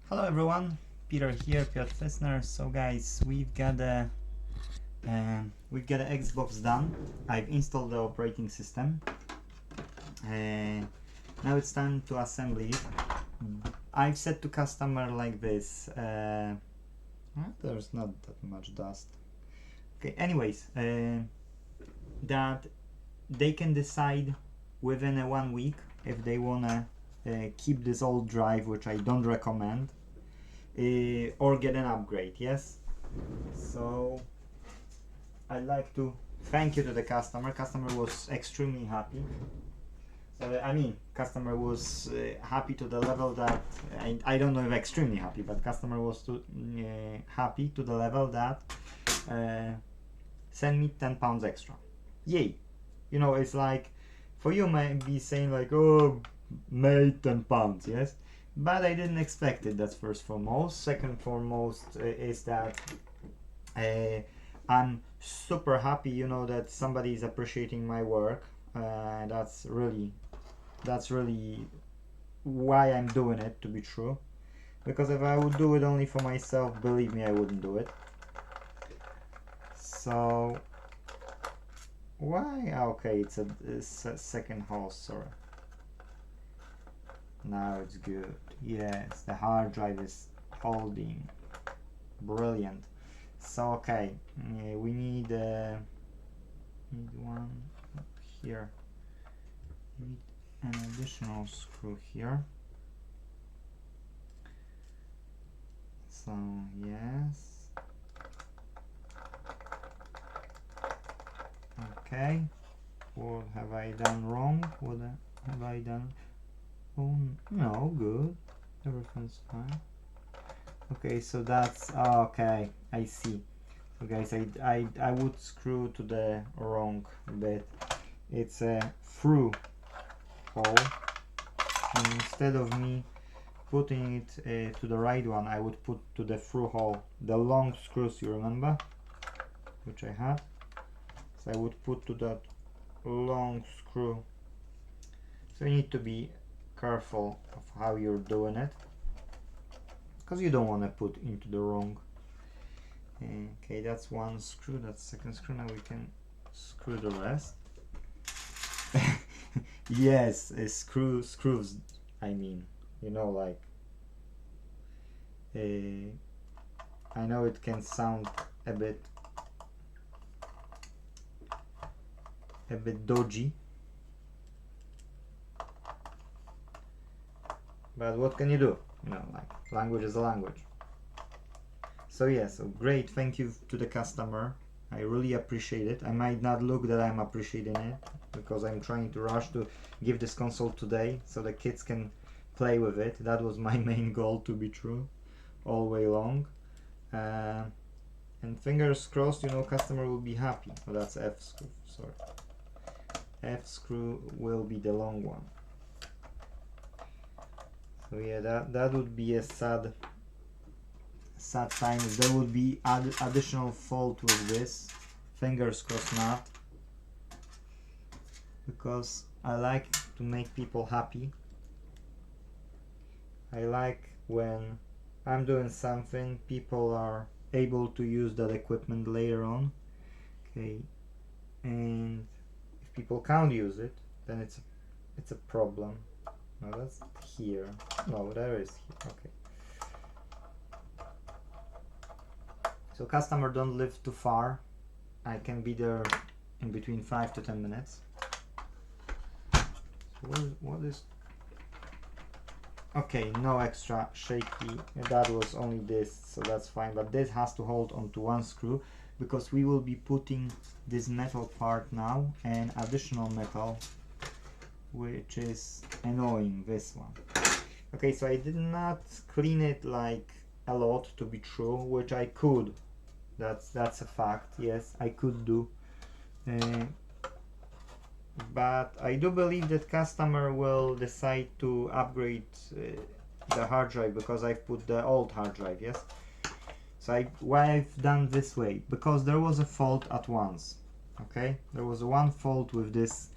Hello everyone, Peter here, Piotr Fessner. So guys, we've got a Xbox done. I've installed the operating system. Now it's time to assemble it. I've said to customer like this. There's not that much dust. Okay. Anyways, that they can decide within 1 week if they wanna keep this old drive, which I don't recommend. Or get an upgrade. Yes, so I'd like to thank you to the customer. Customer was extremely happy. So I mean, customer was happy to the level that I don't know if extremely happy, but customer was happy to the level that send me £10 extra. Yay! You know, it's like for you might be saying like, oh, made £10, yes. But I didn't expect it. That's first foremost. Second foremost is that I'm super happy, you know, that somebody is appreciating my work. That's really why I'm doing it, to be true. Because if I would do it only for myself, believe me, I wouldn't do it. So why? Okay, it's a second hole. Sorry. Now it's good. Yes, the hard drive is holding. Brilliant. So okay, we need one here. Need an additional screw here. So yes. Okay. What have I done wrong? What have I done? Oh no, good. Everything's fine. Okay, so that's okay. I see. So guys, I would screw to the wrong bit. It's a through hole. And instead of me putting it to the right one, I would put to the through hole the long screws. You remember, which I had. So I would put to that long screw. So you need to be careful of how you're doing it, because you don't want to put into the wrong. Okay, that's one screw, that's second screw. Now we can screw the rest. Yes, screws, I mean, you know, like I know it can sound a bit dodgy, but what can you do? You know, like, language is a language. So yeah, so great, thank you to the customer. I really appreciate it. I might not look that I'm appreciating it, because I'm trying to rush to give this console today so the kids can play with it. That was my main goal, to be true, all way long. And fingers crossed, you know, customer will be happy. Oh, that's F screw, sorry. F screw will be the long one. So yeah, that would be a sad time if there would be additional fault with this. Fingers crossed not, because I like to make people happy. I like when I'm doing something, people are able to use that equipment later on. Okay, and if people can't use it, then it's a problem. No, that's here. No, there is here. Okay. So customer don't live too far. I can be there in between 5 to 10 minutes. So what is? Okay, no extra shaky. That was only this, so that's fine. But this has to hold onto one screw, because we will be putting this metal part now and additional metal, which is annoying, this one. Okay, so I did not clean it like a lot, to be true, which I could. That's a fact. Yes, I could do, but I do believe that customer will decide to upgrade the hard drive, because I've put the old hard drive. Yes, so why I've done this way, because there was a fault at once. Okay, there was one fault with this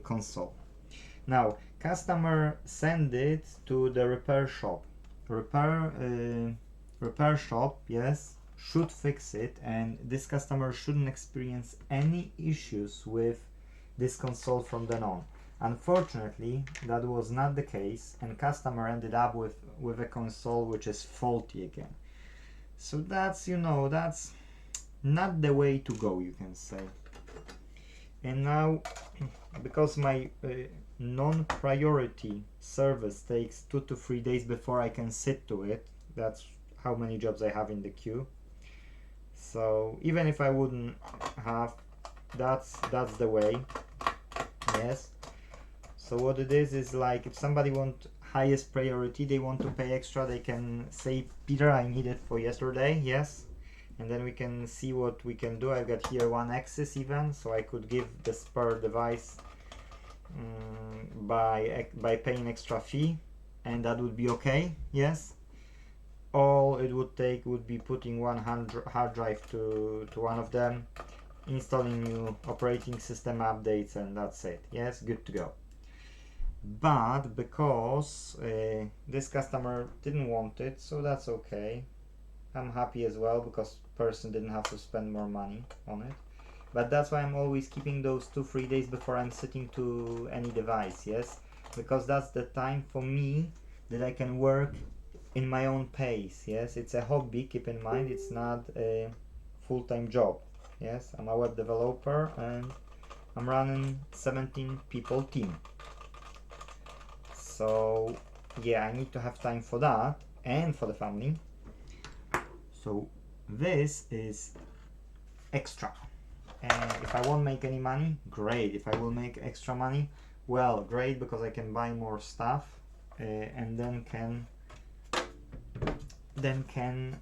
console. Now customer sent it to the repair shop. repair shop, yes, should fix it, and this customer shouldn't experience any issues with this console from then on. Unfortunately, that was not the case, and customer ended up with a console which is faulty again. So that's, you know, that's not the way to go, you can say. And now, because my non-priority service takes 2 to 3 days before I can sit to it, that's how many jobs I have in the queue. So even if I wouldn't have, that's the way. Yes. So what it is like, if somebody want highest priority, they want to pay extra, they can say, Peter, I need it for yesterday, yes, and then we can see what we can do. I've got here one access even, so I could give the spare device by paying extra fee, and that would be okay, yes. All it would take would be putting one hard drive to one of them, installing new operating system updates, and that's it, yes, good to go. But because this customer didn't want it, so that's okay. I'm happy as well, because person didn't have to spend more money on it. But that's why I'm always keeping those 2-3 days before I'm sitting to any device, yes, because that's the time for me that I can work in my own pace, yes. It's a hobby, keep in mind, it's not a full-time job, yes. I'm a web developer and I'm running 17 people team. So yeah, I need to have time for that and for the family. So this is extra, and if I won't make any money, great. If I will make extra money, well, great, because I can buy more stuff and then can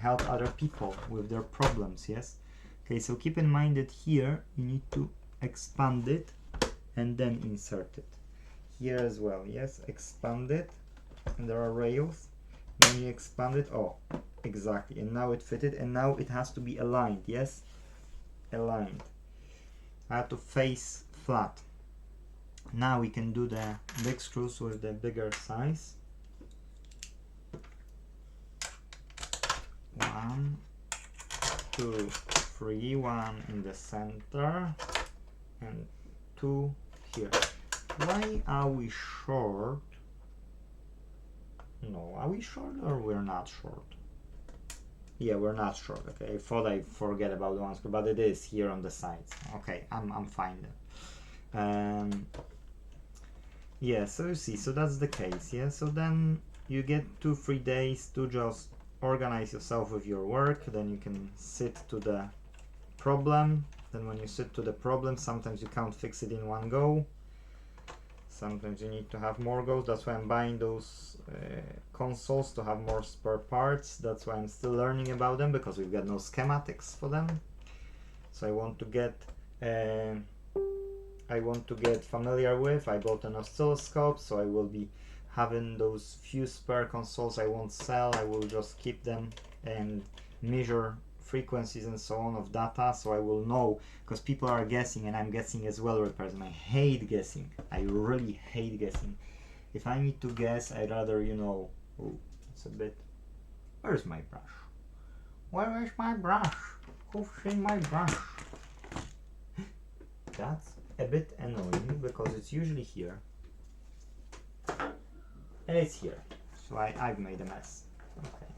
help other people with their problems, yes. Okay, so keep in mind that here you need to expand it and then insert it. Here as well, yes, expand it, and there are rails. When you expand it, oh, exactly, and now it fitted, and now it has to be aligned, yes, aligned. I have to face flat. Now we can do the big screws with the bigger size. 1, 2, 3, 1 in the center, and 2 here. Why are we short? No, are we short or we're not short? Yeah, we're not short. Okay, I thought I forget about the one screw, but it is here on the sides. Okay, I'm fine then. Yeah, so you see, so that's the case. Yeah, so then you get 2-3 days to just organize yourself with your work. Then you can sit to the problem. Then when you sit to the problem, sometimes you can't fix it in one go. Sometimes you need to have more goes. That's why I'm buying those consoles, to have more spare parts. That's why I'm still learning about them, because we've got no schematics for them. So I want to get familiar with. I bought an oscilloscope, so I will be having those few spare consoles. I won't sell. I will just keep them and measure frequencies and so on of data, so I will know, because people are guessing, and I'm guessing as well, repairs, and I hate guessing. I really hate guessing. If I need to guess, I'd rather, you know, oh, it's a bit, where's my brush? Where is my brush? Who's in my brush? That's a bit annoying, because it's usually here, and it's here, so I've made a mess. Okay.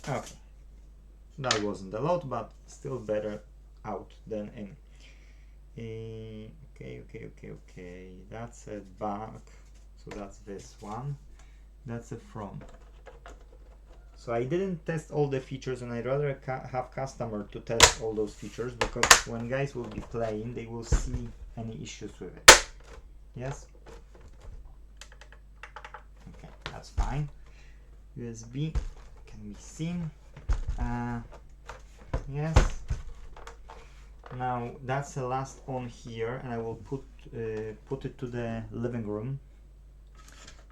Okay, that wasn't a lot, but still better out than in. Okay, that's a back, so that's this one, that's a front. So I didn't test all the features, and I'd rather have customer to test all those features, because when guys will be playing, they will see any issues with it. Yes? Okay, that's fine. USB can be seen. Yes. Now that's the last on here, and I will put it to the living room,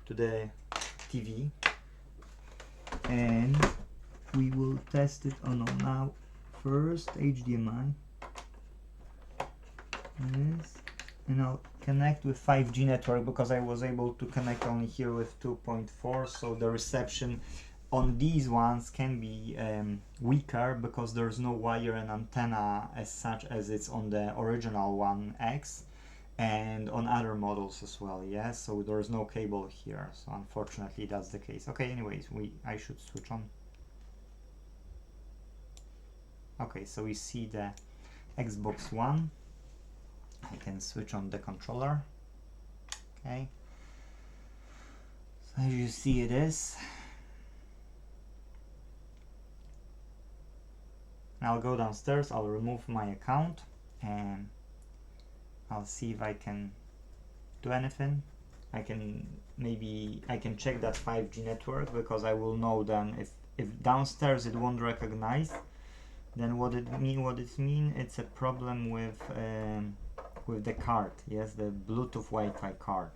to the TV, and we will test it on. Now first HDMI. and I'll connect with 5G network because I was able to connect only here with 2.4, so the reception on these ones can be weaker because there's no wire and antenna as such as it's on the original one X, and on other models as well. Yeah, so there's no cable here, so unfortunately that's the case. Okay, anyways, I should switch on. Okay, so we see the Xbox One. I can switch on the controller. Okay, so as you see, it is. I'll go downstairs, I'll remove my account, and I'll see if I can do anything. I can check that 5G network, because I will know then if downstairs it won't recognize, then what it mean it's a problem with the card. Yes, the Bluetooth Wi-Fi card,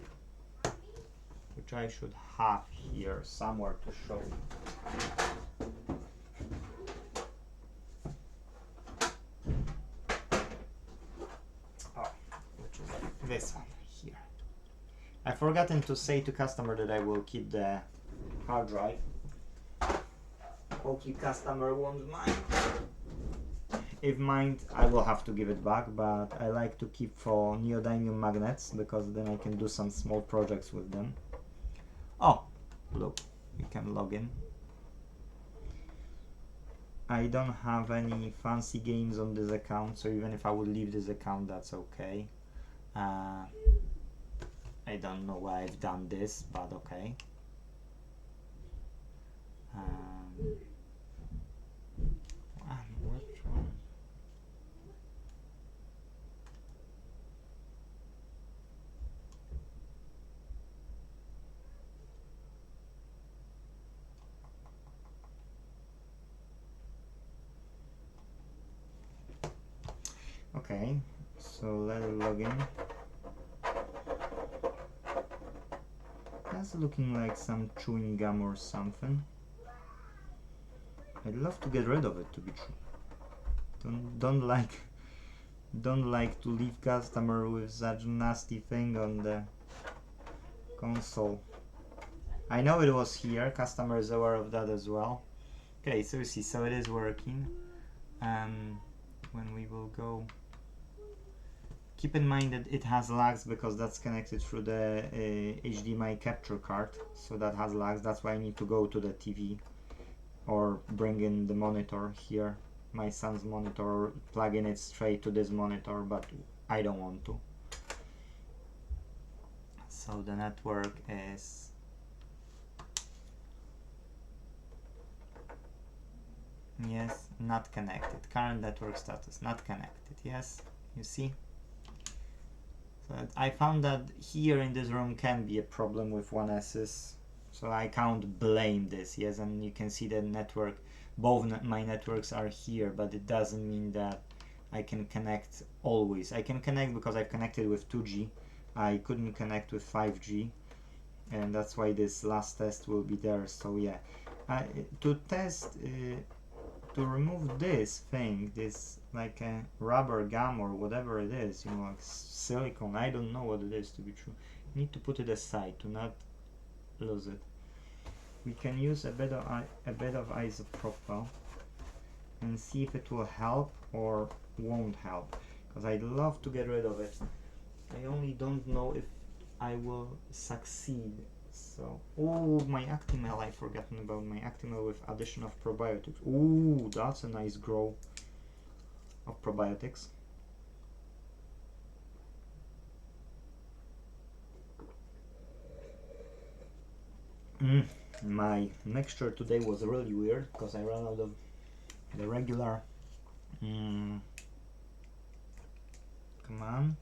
which I should have here somewhere to show you. Oh, which is this one here. I've forgotten to say to customer that I will keep the hard drive. Hopefully customer won't mind. If mind, I will have to give it back, but I like to keep for neodymium magnets because then I can do some small projects with them. Oh, look, you can log in. I don't have any fancy games on this account, so even if I would leave this account, that's okay. I don't know why I've done this, but okay. Which one? Okay, so let it log in. That's looking like some chewing gum or something. I'd love to get rid of it, to be true. Don't like to leave customer with such nasty thing on the console. I know it was here, customer is aware of that as well. Okay, so you see, so it is working. When we will go, keep in mind that it has lags because that's connected through the HDMI capture card, so that has lags. That's why I need to go to the TV or bring in the monitor here, my son's monitor, or plug in it straight to this monitor, but I don't want to. So the network is yes, not connected. Current network status not connected. Yes, you see. So I found that here in this room can be a problem with 1S's, so I can't blame this. Yes, and you can see the network, both my networks are here, but it doesn't mean that I can connect always. I can connect because I've connected with 2G. I couldn't connect with 5G, and that's why this last test will be there. So yeah, to test, to remove this thing, this like a rubber gum or whatever it is, you know, like silicone, I don't know what it is, to be true. You need to put it aside to not lose it. We can use a bit of isopropyl and see if it will help or won't help, because I'd love to get rid of it. I only don't know if I will succeed. So, oh, my Actimel, I've forgotten about my Actimel with addition of probiotics. Ooh, that's a nice grow of probiotics. My mixture today was really weird because I ran out of the regular. Come on.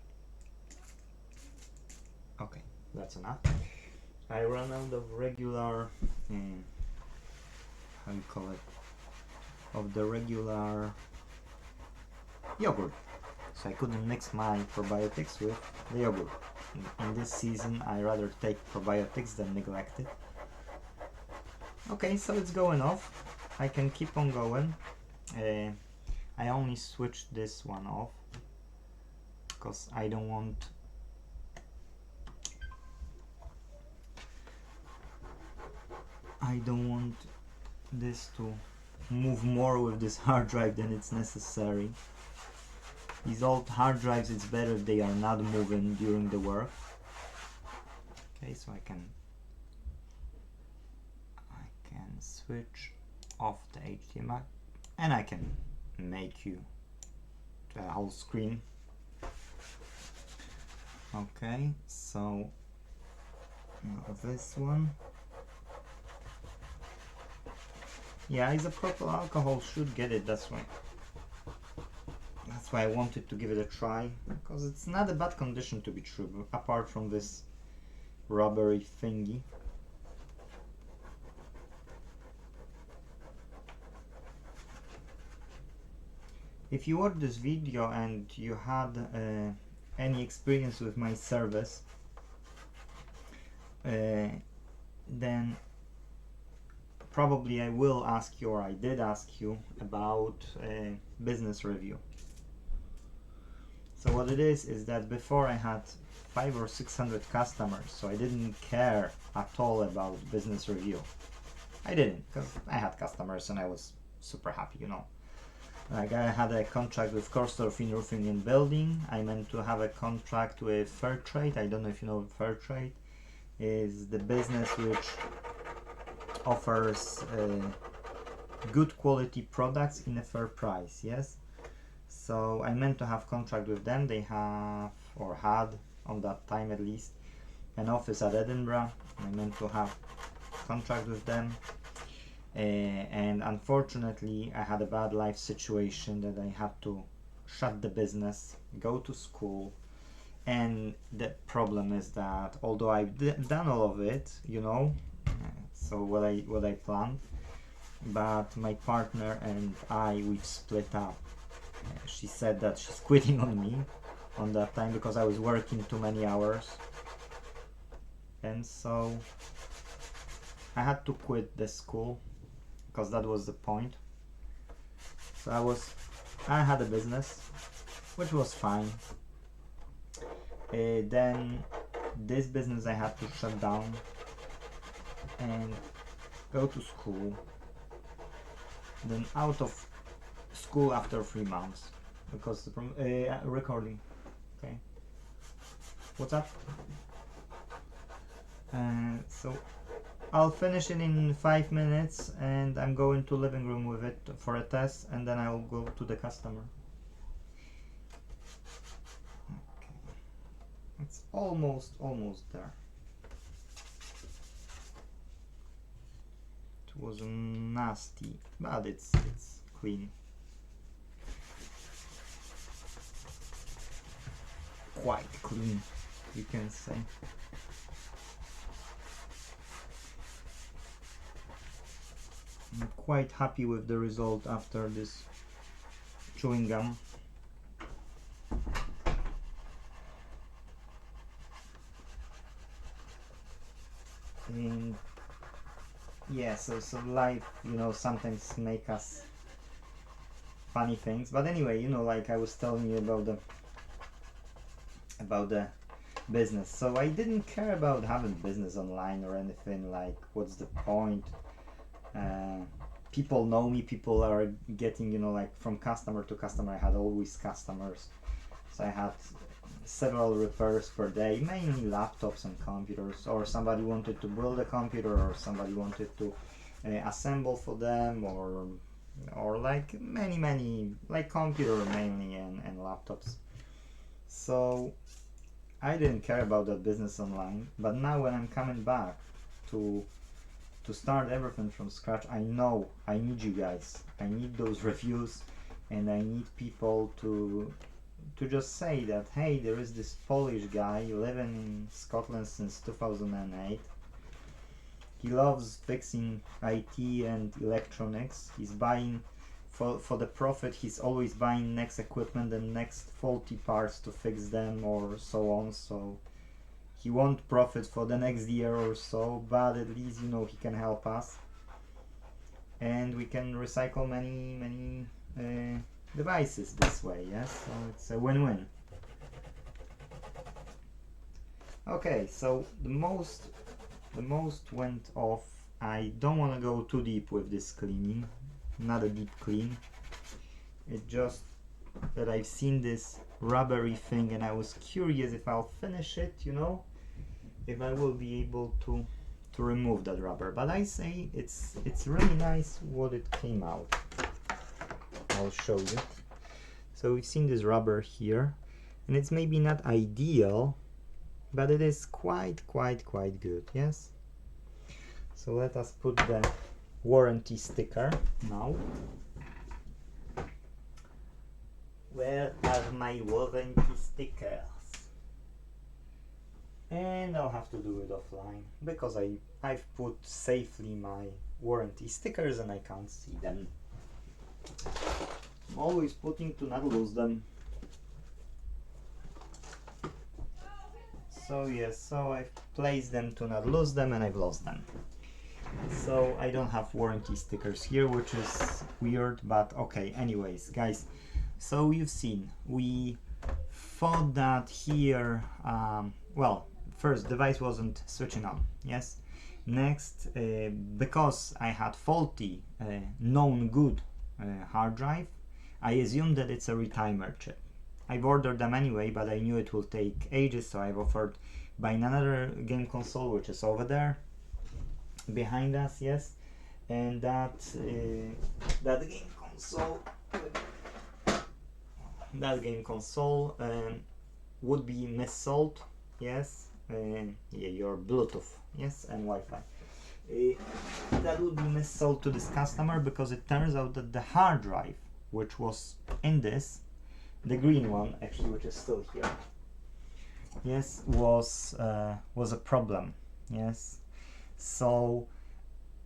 Okay, that's enough. I ran out of regular, how you call it, of the regular yogurt. So I couldn't mix my probiotics with the yogurt. In this season, I rather take probiotics than neglect it. Okay, so it's going off. I can keep on going. I only switched this one off because I don't want I don't want this to move more with this hard drive than it's necessary. These old hard drives, it's better if they are not moving during the work. Okay, so I can switch off the HDMI and I can make you the whole screen. Okay, so now this one, yeah, isopropyl alcohol should get it. That's why I wanted to give it a try, because it's not a bad condition to be true, apart from this rubbery thingy. If you watched this video and you had any experience with my service, then probably I will ask you, or I did ask you, about business review. So what it is that before I had 500 or 600 customers, so I didn't care at all about business review. I didn't, because I had customers and I was super happy, you know. Like, I had a contract with Korsdorf in roofing and building. I meant to have a contract with Fairtrade. I don't know if you know Fairtrade. Is the business which offers good quality products in a fair price, yes? So I meant to have contract with them. They have, or had on that time at least, an office at Edinburgh. I meant to have contract with them. And unfortunately I had a bad life situation that I had to shut the business, go to school, and the problem is that although I've done all of it, you know, so what I planned, but my partner and I, we've split up. She said that she's quitting on me on that time because I was working too many hours, and so I had to quit the school, because that was the point. So I had a business, which was fine. Then this business I had to shut down and go to school. Then out of school after 3 months, because the recording. Okay. What's up? So I'll finish it in 5 minutes, and I'm going to living room with it for a test, and then I'll go to the customer. Okay. It's almost there. It was nasty, but it's clean. Quite clean, you can say. I'm quite happy with the result after this chewing gum. And yeah, so life, you know, sometimes make us funny things. But anyway, you know, like I was telling you about the business. So I didn't care about having business online or anything. Like, what's the point? People know me, people are getting, you know, like from customer to customer. I had always customers, so I had several repairs per day, mainly laptops and computers, or somebody wanted to build a computer, or somebody wanted to assemble for them, or like many like computer mainly and laptops. So I didn't care about that business online. But now when I'm coming back to start everything from scratch, I know I need you guys. I need those reviews, and I need people to just say that, hey, there is this Polish guy living in Scotland since 2008. He loves fixing IT and electronics. He's buying for the profit. He's always buying next equipment and next faulty parts to fix them, or so on. So he won't profit for the next year or so, but at least, you know, he can help us, and we can recycle many devices this way. Yes, so it's a win-win. Okay, so the most went off I don't want to go too deep with this cleaning, not a deep clean. It's just that I've seen this rubbery thing and I was curious if I'll finish it, you know, if I will be able to remove that rubber. But I say it's really nice what it came out. I'll show you. So we've seen this rubber here, and it's maybe not ideal, but it is quite good, yes. So let us put the warranty sticker now. Where are my warranty stickers? And I'll have to do it offline because I've put safely my warranty stickers and I can't see them. I'm always putting to not lose them. So yes, so I've placed them to not lose them and I've lost them. So I don't have warranty stickers here, which is weird, but okay. Anyways, guys, so you've seen, we thought that here, well, first, device wasn't switching on, yes. Next, because I had faulty known good hard drive, I assumed that it's a retimer chip. I've ordered them anyway, but I knew it will take ages, so I've offered buying another game console, which is over there behind us, yes. And that game console would be missold, yes. Yeah, your Bluetooth, yes, and Wi-Fi. That would be missold to this customer because it turns out that the hard drive, which was in this, the green one actually, which is still here, yes, was a problem, yes. So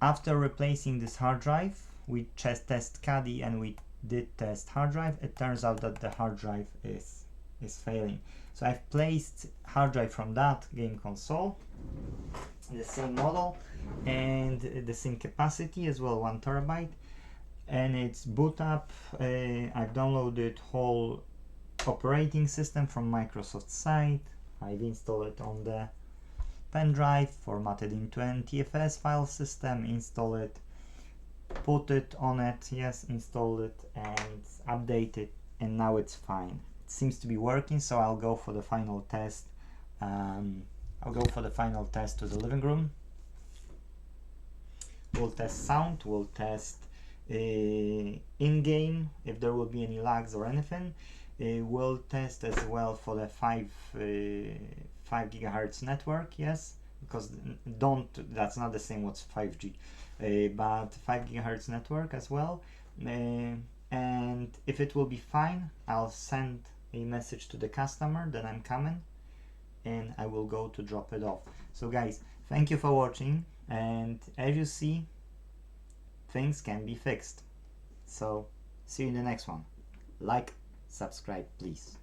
after replacing this hard drive, we just test Caddy and we did test hard drive. It turns out that the hard drive is failing. So I've placed hard drive from that game console, the same model and the same capacity as well, 1 terabyte, and it's boot up. I've downloaded whole operating system from Microsoft site. I've installed it on the pen drive, formatted into an NTFS file system, install it, put it on it, yes, install it and update it, and now it's fine. It seems to be working, so I'll go for the final test. I'll go for the final test to the living room. We'll test sound, we'll test in-game if there will be any lags or anything. We'll test as well for the 5 gigahertz network, yes, because that's not the same what's 5G, but 5 gigahertz network as well. And if it will be fine, I'll send a message to the customer that I'm coming and I will go to drop it off. So guys, thank you for watching, and as you see, things can be fixed. So see you in the next one. Like, subscribe please.